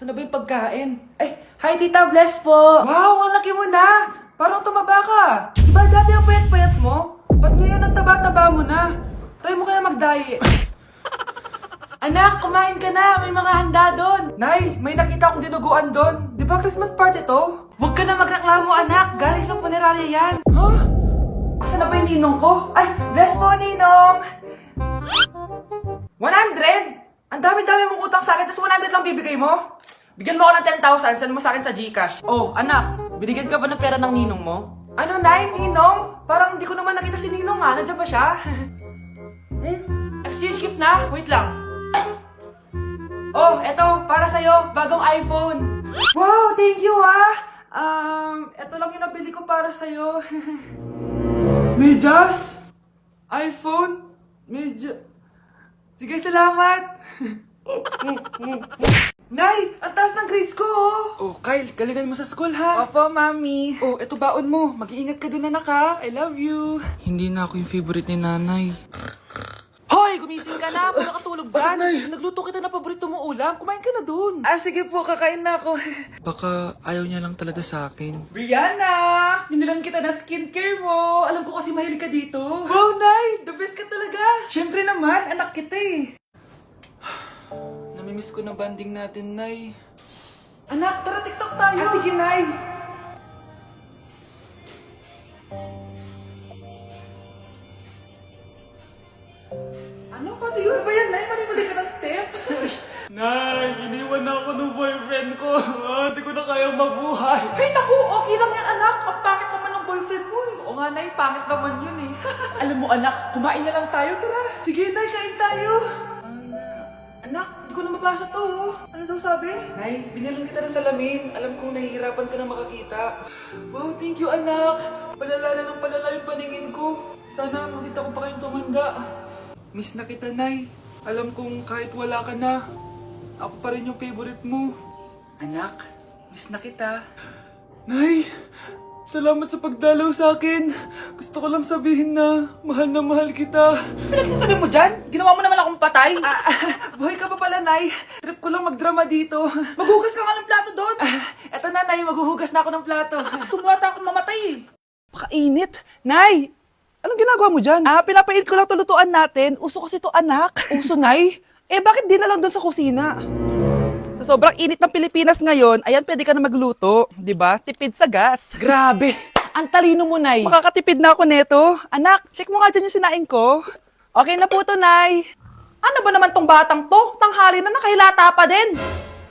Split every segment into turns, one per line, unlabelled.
Saan na ba yung pagkain? Ay, hi Tita, bless po! Wow, ang laki mo na! Parang tumaba ka! Diba dati ang payat-payat mo? Ba't ngayon ang taba-taba mo na? Try mo kaya mag-diet. Anak, kumain ka na! May mga handa doon! Nay, may nakita akong dinuguan doon. Di ba Christmas party to? Huwag ka na magreklamo, anak! Galing sa punerarya yan! Huh? Asan na ba yung ninong ko? Ay, bless po, ninong! 100? Ang dami-dami mong utang sa akin, tapos 100 lang bibigay mo? Bigyan mo ako ng 10,000, send mo sa akin sa GCash. Oh, anak, binigyan ka ba ng pera ng ninong mo? Ano, Nay? Ninong? Parang hindi ko naman nakita si ninong ha, nandiyan ba siya? Exchange gift na? Wait lang. Oh, eto, para sa'yo, bagong iPhone. Wow, thank you eto lang yung nabili ko para sa'yo. Medyas? iPhone? Sige, salamat. Nay, ang taas ng grades ko, oh! Oh, Kyle, galingan mo sa school, ha? Opo, mami. Oh, eto baon mo. Mag-iingat ka dun, anak, ha? I love you. Hindi na ako yung favorite ni nanay. Hoy, gumising ka na. Puro katulog dyan. Nagluto kita na paborito mo ulam. Kumain ka na dun. Ah, sige po. Kakain na ako. Baka ayaw niya lang talaga sa akin. Brianna! Binilan kita na skincare mo. Alam ko kasi mahilig ka dito. Wow, Nay! The best ka talaga. Siyempre naman, anak kita eh. Namimiss ko na banding natin, Nay. Anak, tara TikTok tayo. Ah, sige, Nay. Ano? Paano yun ba yan, Nay? Mali-mali ka ng step? Nay, iniwan na ako ng boyfriend ko. Hindi ko na kayang mabuhay. Ay, naku! Okay lang yan, anak. Ang pangit naman ng boyfriend mo eh. Oo nga, Nay. Pangit naman yun eh. Alam mo, anak, kumain na lang tayo. Tara. Sige, Nay. Kain tayo. Anak, hindi ko na mabasa to. Ano daw sabi? Nay, binilan kita ng salamin. Alam kong nahihirapan ka na makakita. Wow, thank you, anak. Palala na ng palala yung paningin ko. Sana makita ko pa kayong tumanda. Miss na kita, Nay. Alam kong kahit wala ka na, ako pa rin yung favorite mo. Anak, miss na kita. Nay, salamat sa pagdalaw sa akin. Gusto ko lang sabihin na mahal kita. Pinagsasabi mo dyan? Ginawa mo naman akong patay? Buhay ka pa pala, Nay. Trip ko lang magdrama dito. Maghugas ka nga ng plato doon. Eto na, Nay. Maghuhugas na ako ng plato. Gusto mo ata akong mamatay. Pakainit. Nay! Anong ginagawa mo dyan? Pinapainit ko lang tulutuan natin. Uso kasi to, anak. Uso, Nay? Bakit di na lang doon sa kusina? Sa sobrang init ng Pilipinas ngayon, ayan, pwede ka na magluto. Diba? Tipid sa gas. Grabe! Ang talino mo, Nay. Makakatipid na ako neto. Anak, check mo nga dyan yung sinaing ko. Okay na po to, Nay. Ano ba naman tong batang to? Tanghali na nakahilata pa din.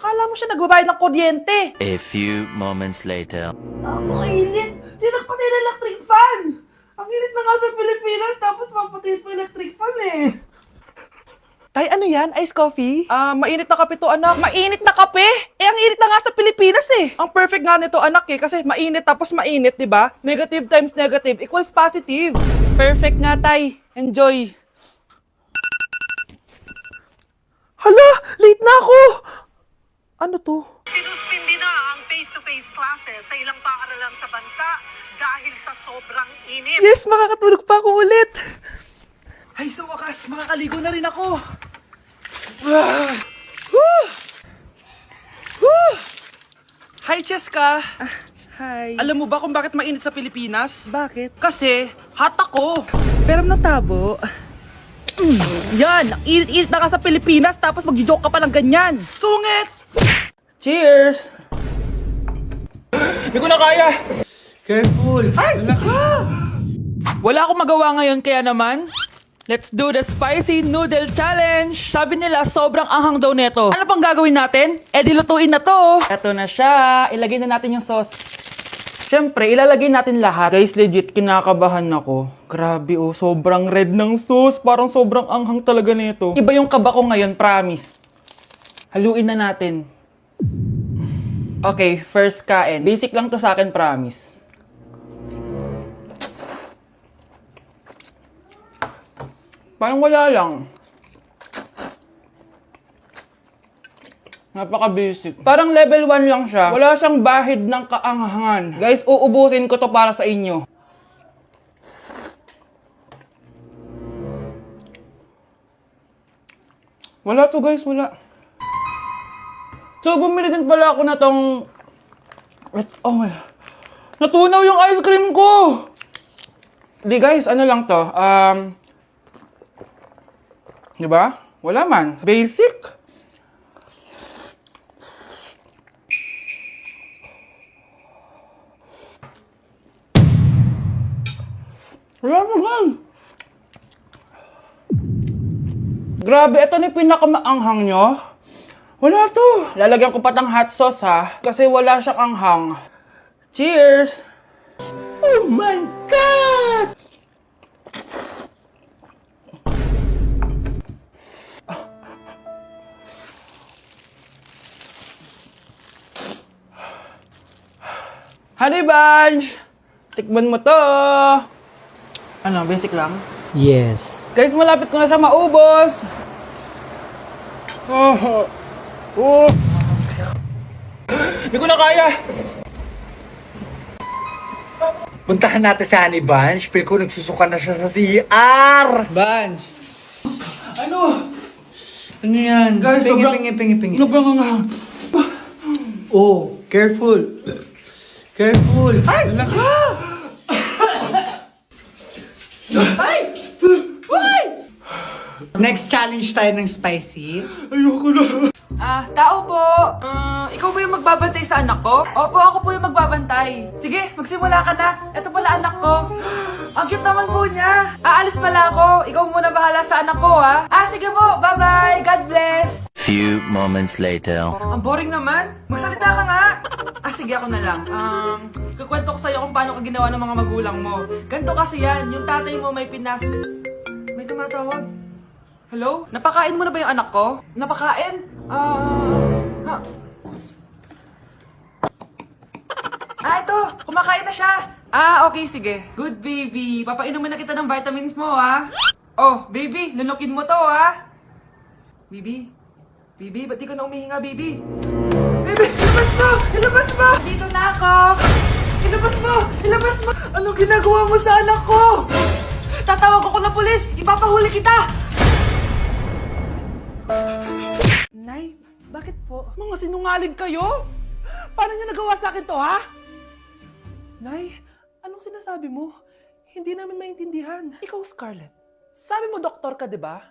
Kala mo siya nagbabayad ng kuryente.
A few moments later.
Ako init. Sinakpatay na electric fan. Ang init na nga sa Pilipinas, tapos papatayin pa electric fan eh. Tay, ano yan? Ice coffee? Mainit na kape to, anak. Mainit na kape? Ang init na nga sa Pilipinas eh. Ang perfect nga nito, anak eh, kasi mainit tapos mainit, di ba? Negative times negative equals positive. Perfect nga, Tay. Enjoy. Hala, late na ako. Ano to?
Sinuspindi na ang face-to-face classes sa ilang paaralan sa bansa dahil sa sobrang init.
Yes, makakatulog pa ako ulit. Ay, sa wakas, makakaligo na rin ako. Hi, Cheska.
Hi.
Alam mo ba kung bakit mainit sa Pilipinas?
Bakit?
Kasi, hot ako.
Pero ng tabo.
Yan, ang init-init na ka sa Pilipinas, tapos mag-joke ka pa ng ganyan. Sungit! Cheers! Hindi ko na kaya. Careful. Ay! Wala akong magawa ngayon, kaya naman, let's do the spicy noodle challenge! Sabi nila, sobrang anghang daw neto. Ano pang gagawin natin? Dilutuin na to. Eto na siya. Ilagay na natin yung sauce. Siyempre, ilalagay natin lahat. Guys, legit, kinakabahan ako. Grabe oh, sobrang red ng sauce. Parang sobrang anghang talaga nito. Iba yung kaba ko ngayon, promise. Haluin na natin. Okay, first kain. Basic lang to sa akin, promise. Parang wala lang. Napaka-basic. Parang level 1 lang siya. Wala siyang bahid ng kaanghangan. Guys, uubusin ko to para sa inyo. Wala to guys, wala. So, bumili din pala ako na tong... Oh my... Natunaw yung ice cream ko! Di guys, ano lang to? Di ba? Wala man. Basic. Wala naman. Grabe, ito na yung pinakamaanghang nyo. Wala to. Lalagyan ko patang hot sauce ha. Kasi wala siyang anghang. Cheers! Oh my God! Honey Bunch! Tikman mo to! Ano, basic lang?
Yes.
Guys, malapit ko na siya maubos! Oh! Hindi ko na kaya!
Puntahan natin si Honey Bunch. Feel ko nagsusuka na siya sa CR.
Bunch!
Ano?
Ano yan?
Guys, sobrang...
pingi.
Sobrang nga.
Oh, careful. Careful. Ay! Next challenge tayo ng spicy.
Ayoko na. Tao po. Ikaw ba yung magbabantay sa anak ko? Opo, ako po yung magbabantay. Sige, magsimula ka na. Ito pala anak ko. Ang cute naman po niya. Aalis pala ako. Ikaw muna bahala sa anak ko, ha? Sige po. Bye-bye. God bless.
Few moments later.
Ang boring naman. Magsalita ka nga. Sige, ako na lang. Kukwento ko sa'yo kung paano ka ginawa ng mga magulang mo. Ganto kasi yan. Yung tatay mo may pinas... May tumatawag. Hello? Napakain mo na ba yung anak ko? Napakain? Ito! Kumakain na siya! Okay, sige. Good baby. Papainumin na kita ng vitamins mo, ha? Oh, baby, lunukin mo to, ha? Baby? Baby, ba't di ka na umihinga, baby? Baby, ilabas mo! Ilabas mo! Dito na ako! Ilabas mo! Ilabas mo! Anong ginagawa mo sa anak ko? Tatawag ako ng pulis! Ipapahuli kita! Nay, bakit po? Mga sinungaling kayo? Paano niya nagawa sa akin to, ha? Nay, anong sinasabi mo? Hindi namin maintindihan. Ikaw, Scarlett, sabi mo doktor ka, di ba?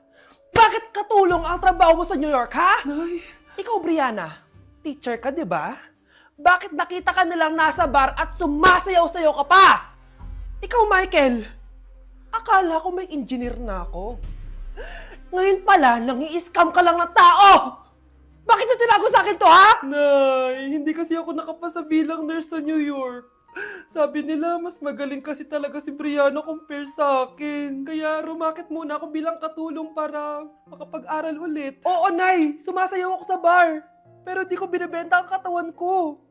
Bakit katulong ang trabaho mo sa New York, ha? Nay. Ikaw, Brianna, teacher ka, di ba? Bakit nakita ka nilang nasa bar at sumasayaw-sayaw ka pa? Ikaw, Michael, akala ko may engineer na ako. Ngayon pala, nangi-scam ka lang ng tao! Bakit niyo tinago sa akin to, ha? Nay, hindi kasi ako nakapasa bilang nurse sa New York. Sabi nila, mas magaling kasi talaga si Brianna compare sa akin. Kaya rumakit muna ako bilang katulong para makapag-aral ulit. Oo, Nay! Sumasayaw ako sa bar. Pero di ko binibenta ang katawan ko.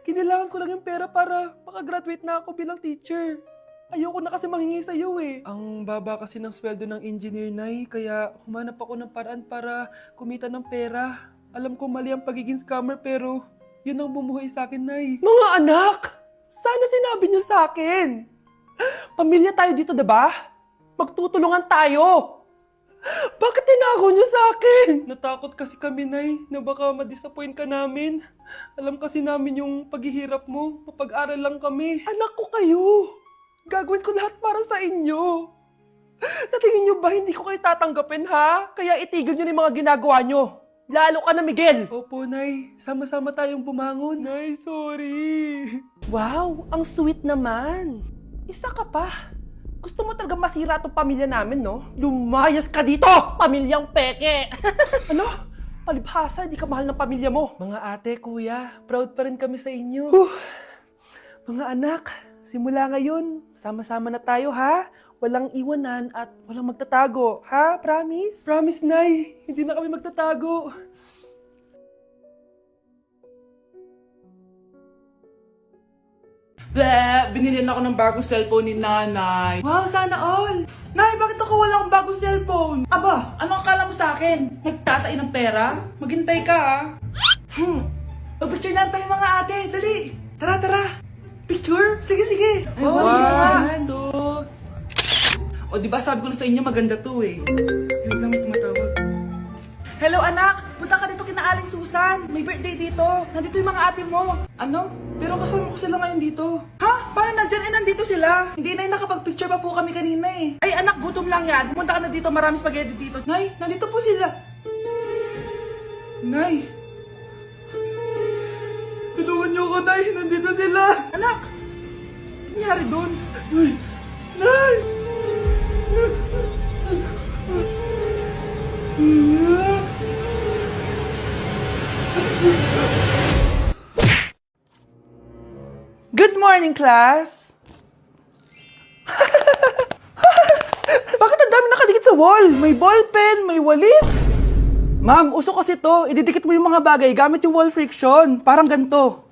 Kailangan ko lang yung pera para makagraduate na ako bilang teacher. Ayoko na kasi manghingi sa'yo eh. Ang baba kasi ng sweldo ng engineer, Nay, kaya humanap ako ng paraan para kumita ng pera. Alam ko mali ang pagiging scammer pero yun ang bumuhay sa akin, Nay. Mga anak! Sana sinabi niyo sa akin! Pamilya tayo dito, diba? Magtutulungan tayo! Bakit tinago niyo sa akin? Natakot kasi kami, Nay, na baka ma-disappoint ka namin. Alam kasi namin yung paghihirap mo. Mapag-aral lang kami. Anak ko kayo! Gagawin ko lahat para sa inyo. Sa tingin nyo ba hindi ko kayo tatanggapin, ha? Kaya itigil nyo na yung mga ginagawa nyo. Lalo ka na, Miguel. Opo, Nay. Sama-sama tayong bumangon. Nay, sorry. Wow, ang sweet naman. Isa ka pa. Gusto mo talaga masira itong pamilya namin, no? Lumayas ka dito, pamilyang peke. Ano? Palibhasa, di ka mahal ng pamilya mo. Mga ate, kuya, proud pa rin kami sa inyo. Mga anak, simula ngayon, sama-sama na tayo, ha? Walang iwanan at walang magtatago, ha? Promise? Promise, Nay. Hindi na kami magtatago. Binilihan ako ng bagong cellphone ni Nanay. Wow, sana all! Nay, bakit ako wala akong bagong cellphone? Aba, ano akala mo sa akin? Nagtatain ng pera? Maghintay ka, ha? Mag-picture na tayo, mga ate. Dali! Tara, tara! Picture? Sige, sige! Ay, wow! O, diba sabi ko na sa inyo maganda to eh. Wait lang, may tumatawag. Hello, anak! Punta ka dito kina Aling Susan. May birthday dito. Nandito yung mga ate mo. Ano? Pero kasama ko sila ngayon dito. Ha? Paano nandyan? Nandito sila. Hindi, Nay. Nakapag-picture pa po kami kanina eh. Ay, anak, gutom lang yan. Pumunta ka na dito. Maraming spaghetti dito. Nay, nandito po sila. Nay. Tulungan niyo ako, Nay. Nandito sila. Anak. Ano nangyari doon? Nay. Nay. Good morning, class! Bakit ang dami nakadikit sa wall? May ballpen, may walis. Ma'am, uso kasi to. Ididikit mo yung mga bagay gamit yung wall friction. Parang ganito.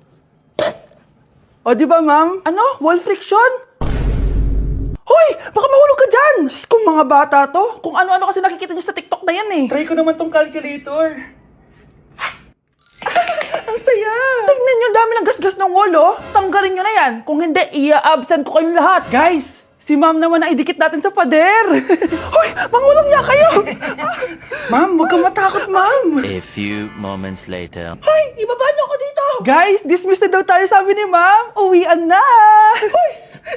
O, di ba, ma'am? Ano? Wall friction? Hoy! Baka mahulog ka dyan! Sus, kung mga bata to. Kung ano-ano kasi nakikita niyo sa TikTok na yan eh. Try ko naman tong calculator. Ang saya! Tingnan nyo, dami ng gasgas ng wall, oh. Tanggalin nyo na yan. Kung hindi, i-absent ko kayong lahat. Guys, si ma'am naman ang idikit natin sa pader. Hoy, mangulong ya kayo! Ma'am, huwag kang matakot, ma'am.
A few moments later.
Hoy, ibaba niyo ako dito. Guys, dismissed na daw tayo, sabi ni ma'am. Uwian na. Hoy,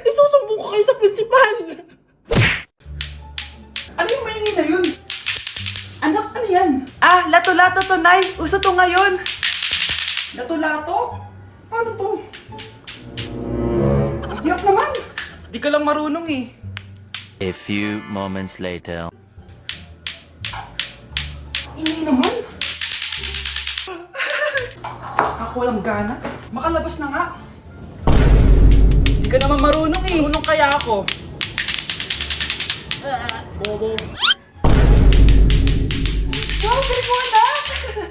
isusumbong ko kayo sa principal. Ano yung maingin na yun? Anak, ano yan? Ah, lato-lato to, Nay. Uso to ngayon. Lato-lato? Ano to? Hirap naman. Di ka lang marunong eh.
A few moments later.
Ini naman. Ako walang gana. Makalabas na nga. Di ka naman marunong eh. Marunong kaya ako. Bobo. Wow, galing mo anak!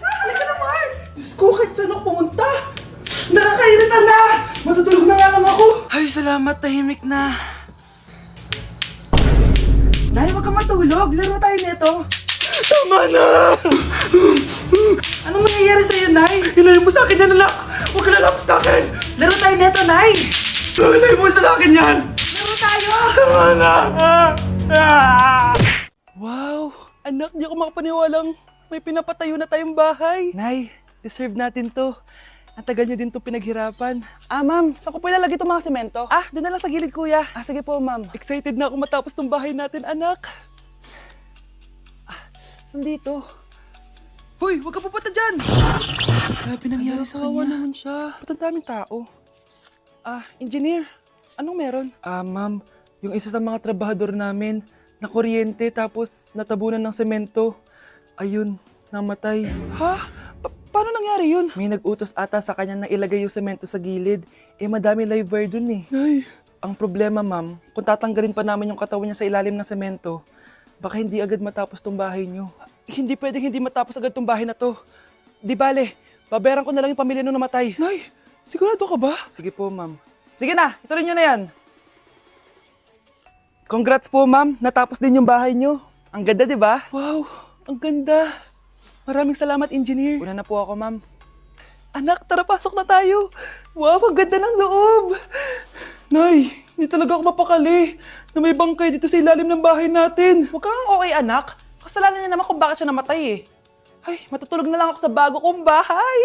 Halika na, Mars! Diyos ko, kahit saan ako pumunta! Nakakairita na! Matutulog na nga lang ako! Ay, salamat, tahimik na. Nay, wag kang matulog. Laro tayo nito. Tama na! Anong mangyayari sa'yo, Nay? Ilayo mo sa akin yan, anak! Huwag ka lalapit sa akin! Laro tayo nito, Nay! Ilayo mo sa akin yan! Laro tayo! Tama na! Wow! Anak, di ako makapaniwalang may pinapatayo na tayong bahay. Nay, deserve natin to. Ang tagal niyo din to pinaghirapan. Ah, ma'am, saan ko po ilalagay itong mga semento? Ah, doon na lang sa gilid, kuya. Ah, sige po, ma'am. Excited na ako matapos tong bahay natin, anak. Ah, saan dito? Hoy, huwag ka pupunta dyan! Grabe nangyari sa kanya. Kawawa naman siya. Ba't ang daming tao? Ah, engineer, anong meron? Ah, ma'am, yung isa sa mga trabahador namin, na kuryente tapos natabunan ng semento. Ayun, namatay. Ha? Paano nangyari yun? May nag-utos ata sa kanya na ilagay yung semento sa gilid. Eh, madami live wire dun eh. Ay. Ang problema, ma'am, kung tatanggalin pa namin yung katawan niya sa ilalim ng semento, baka hindi agad matapos tong bahay niyo. Hindi pwedeng hindi matapos agad tong bahay na to. Di bale, babayaran ko na lang yung pamilya nung namatay. Nay, sigurado ka ba? Sige po, ma'am. Sige na, ituloy niyo na yan. Congrats po, ma'am. Natapos din yung bahay niyo. Ang ganda, di ba? Wow, ang ganda. Maraming salamat, engineer. Una na po ako, ma'am. Anak, tara, pasok na tayo. Wow, ang ganda ng loob. Nay, hindi talaga ako mapakali na may bangkay dito sa ilalim ng bahay natin. Huwag kang okay, anak. Kasalanan niya naman kung bakit siya namatay eh. Ay, matutulog na lang ako sa bago kong bahay.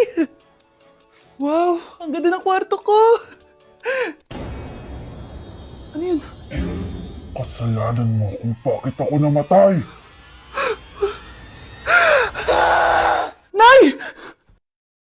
Wow, ang ganda ng kwarto ko. Ano yun?
Kasalanan mo kung bakit ako namatay.
Nay!